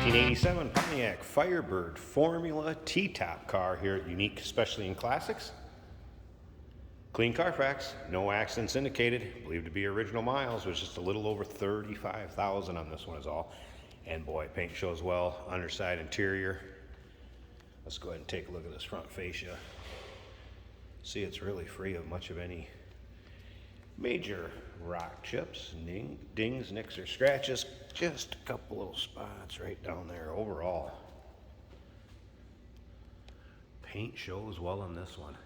1987 Pontiac Firebird Formula T-top car here at Unique, especially in classics. Clean Carfax, no accidents indicated, believed to be original miles, was just a little over 35,000 on this one is all. And boy, paint shows well, underside interior. Let's go ahead and take a look at this front fascia. See, it's really free of much of any major rock chips, dings, nicks, or scratches. Just a couple little spots right down there. Overall, paint shows well on this one.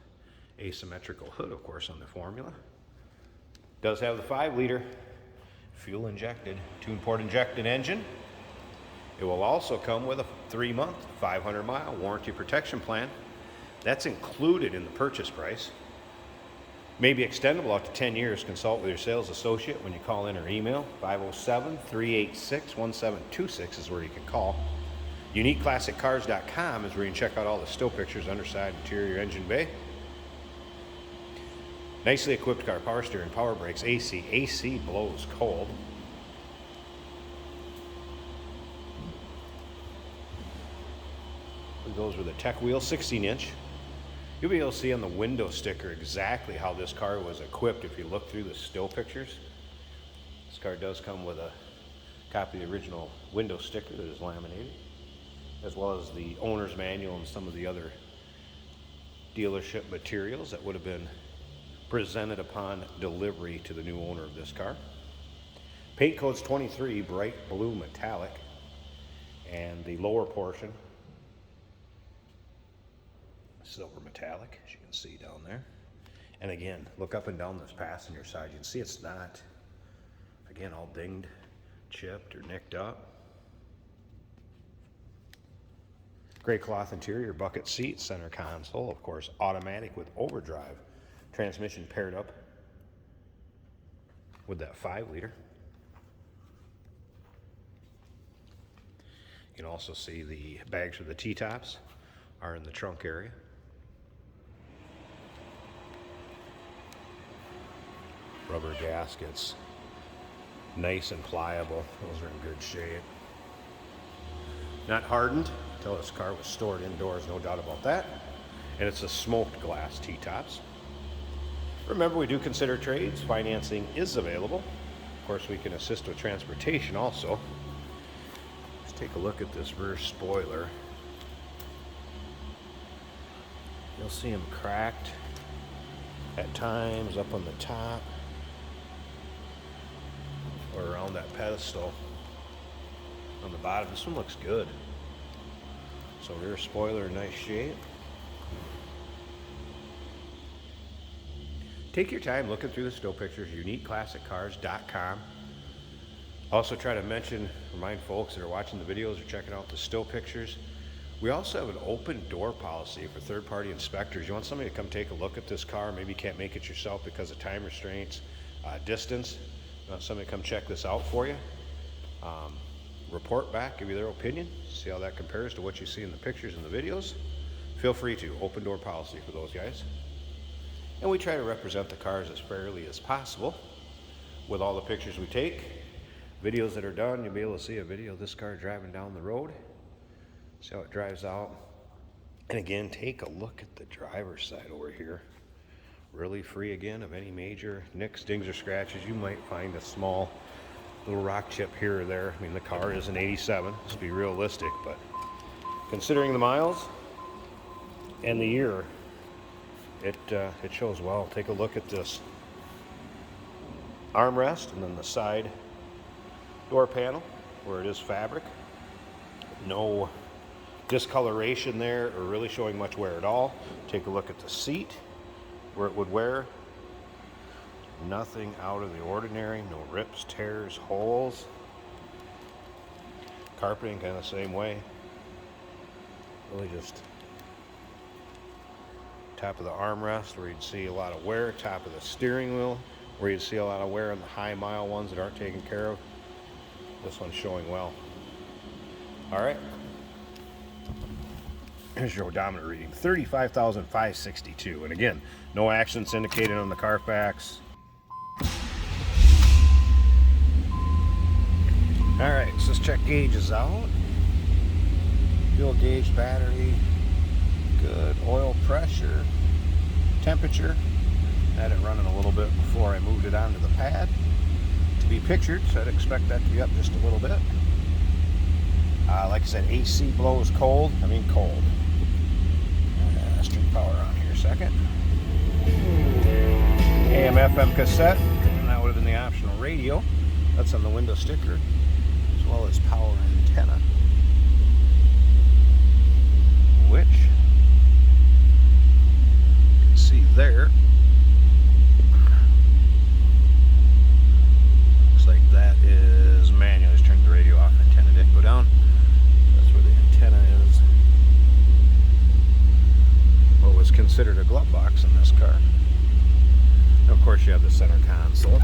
Asymmetrical hood, of course, on the Formula. Does have the 5-liter fuel injected, 2-port injected engine. It will also come with a 3-month, 500-mile warranty protection plan. That's included in the purchase price. May be extendable out to 10 years. Consult with your sales associate when you call in or email. 507-386-1726 is where you can call. UniqueClassicCars.com is where you can check out all the still pictures, underside, interior, engine bay. Nicely equipped car, power steering, power brakes, AC. AC blows cold. It goes with a tech wheel, 16-inch. You'll be able to see on the window sticker exactly how this car was equipped if you look through the still pictures. This car does come with a copy of the original window sticker that is laminated, as well as the owner's manual and some of the other dealership materials that would have been presented upon delivery to the new owner of this car. Paint code's 23, bright blue metallic, and the lower portion silver metallic, as you can see down there. And again, look up and down this passenger side. You can see it's not, again, all dinged, chipped, or nicked up. Gray cloth interior, bucket seat, center console, of course, automatic with overdrive. Transmission paired up with that 5-liter. You can also see the bags for the T-tops are in the trunk area. Rubber gaskets, nice and pliable. Those are in good shape. Not hardened until this car was stored indoors, no doubt about that. And it's a smoked glass T-tops. Remember, we do consider trades. Financing is available. Of course, we can assist with transportation also. Let's take a look at this rear spoiler. You'll see them cracked at times up on the top or around that pedestal on the bottom. This one looks good. So rear spoiler in nice shape. Take your time looking through the still pictures, UniqueClassicCars.com. Also try to remind folks that are watching the videos or checking out the still pictures, we also have an open door policy for third-party inspectors. You want somebody to come take a look at this car, maybe you can't make it yourself because of time restraints, distance. You want somebody to come check this out for you. Report back, give you their opinion, see how that compares to what you see in the pictures and the videos. Feel free to. Open door policy for those guys. And we try to represent the cars as fairly as possible with all the pictures we take. Videos that are done, you'll be able to see a video of this car driving down the road. See how it drives out. And again, take a look at the driver's side over here. Really free again of any major nicks, dings, or scratches. You might find a small little rock chip here or there. I mean, the car is an 87. Let's be realistic, but considering the miles and the year, it shows well. Take a look at this armrest and then the side door panel where it is fabric. No discoloration there or really showing much wear at all. Take a look at the seat where it would wear. Nothing out of the ordinary, no rips, tears, holes. Carpeting kind of the same way. Really just top of the armrest where you'd see a lot of wear, top of the steering wheel where you'd see a lot of wear on the high mile ones that aren't taken care of. This one's showing well. All right. Here's your odometer reading, 35,562. And again, no accidents indicated on the Carfax. All right, so let's check gauges out. Fuel gauge, battery, good. Oil pressure, temperature. Had it running a little bit before I moved it onto the pad to be pictured, so I'd expect that to be up just a little bit. Like I said, AC blows cold. I mean cold. Let's turn power on here a second. AM FM cassette, and that would have been the optional radio. That's on the window sticker, as well as power antenna, which you can see there. Looks like that is manual. Just turned the radio off. Antenna didn't go down. That's where the antenna is. What was considered a glove box in this car. And of course, you have the center console.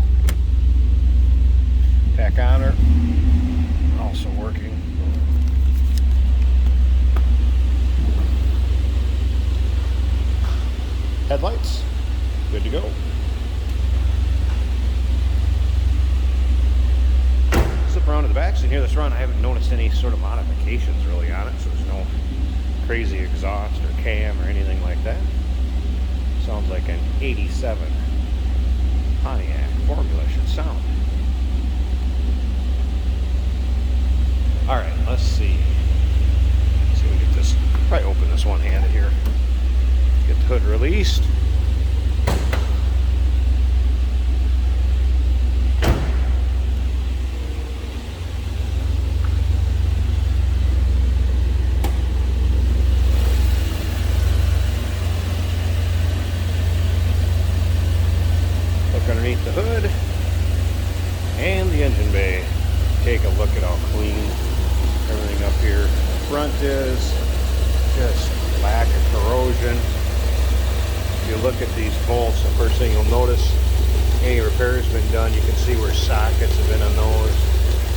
Tachometer also working. Headlights, good to go. Slip around to the back. So here this run, I haven't noticed any sort of modifications really on it, so there's no crazy exhaust or cam or anything like that. Sounds like an 87 Pontiac Formula should sound. Alright, let's see. Let's see if we can get this, probably open this one-handed here. Get the hood released. Look underneath the hood and the engine bay. Take a look at how clean everything up here front is. Just lack of corrosion. If you look at these bolts, the first thing you'll notice, any repair's been done. You can see where sockets have been on those.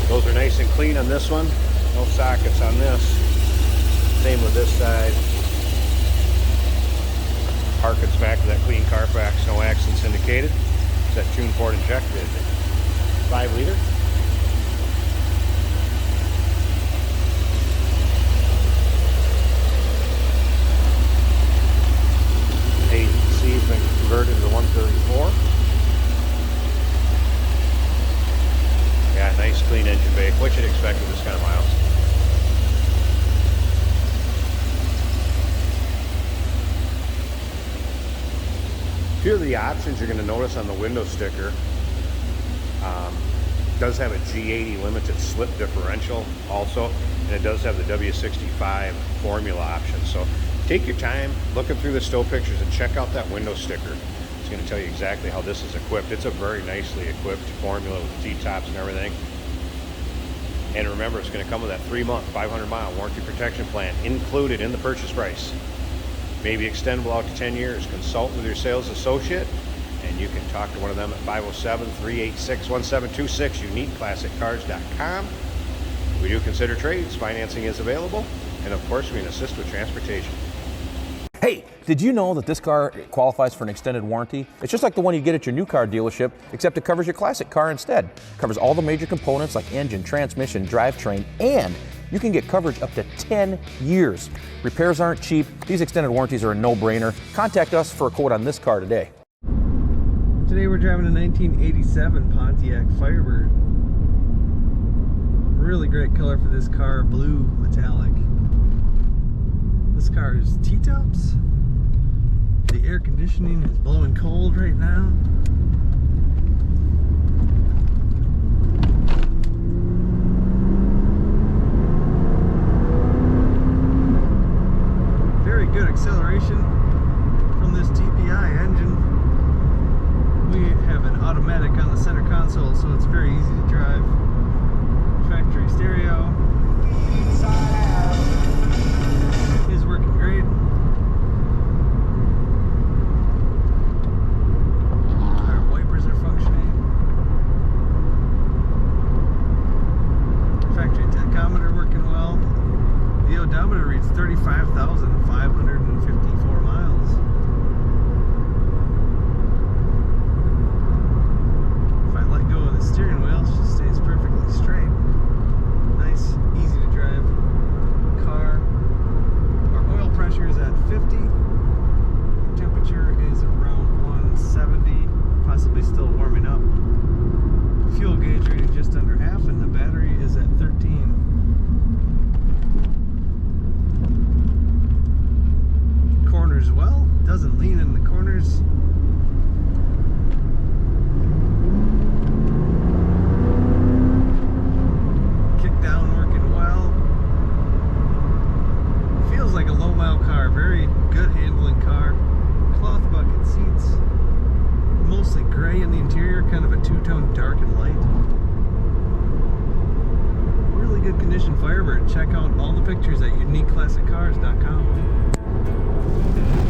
Those are nice and clean on this one. No sockets on this. Same with this side. Harkens back to that clean Carfax, no accidents indicated. It's that tuned Ford injected 5-liter. AC has been converted to 134. Yeah, nice clean engine bay. What you'd expect with this kind of miles. A few of the options you're going to notice on the window sticker does have a G80 limited slip differential also, and it does have the W65 formula option. So take your time looking through the stow pictures and check out that window sticker. It's going to tell you exactly how this is equipped. It's a very nicely equipped formula with T-tops and everything. And remember, it's going to come with that 3-month, 500-mile warranty protection plan included in the purchase price. Maybe extendable out to 10 years. Consult with your sales associate, and you can talk to one of them at 507-386-1726, uniqueclassiccars.com. We do consider trades. Financing is available. And of course, we can assist with transportation. Hey, did you know that this car qualifies for an extended warranty? It's just like the one you get at your new car dealership, except it covers your classic car instead. It covers all the major components like engine, transmission, drivetrain, and you can get coverage up to 10 years. Repairs aren't cheap. These extended warranties are a no-brainer. Contact us for a quote on this car today. Today we're driving a 1987 Pontiac Firebird. Really great color for this car, blue metallic. This car is T-tops. The air conditioning is blowing cold right now. Very good acceleration from this TPI engine. We have an automatic on the center console, so it's very easy to drive. Factory stereo is working great. Our wipers are functioning. Factory tachometer working well. The odometer reads 35,554 miles. If I let go of the steering wheel, it just stays perfectly straight. Nice, easy to drive. body and the interior, kind of a two-tone dark and light. Really good condition Firebird. Check out all the pictures at uniqueclassiccars.com.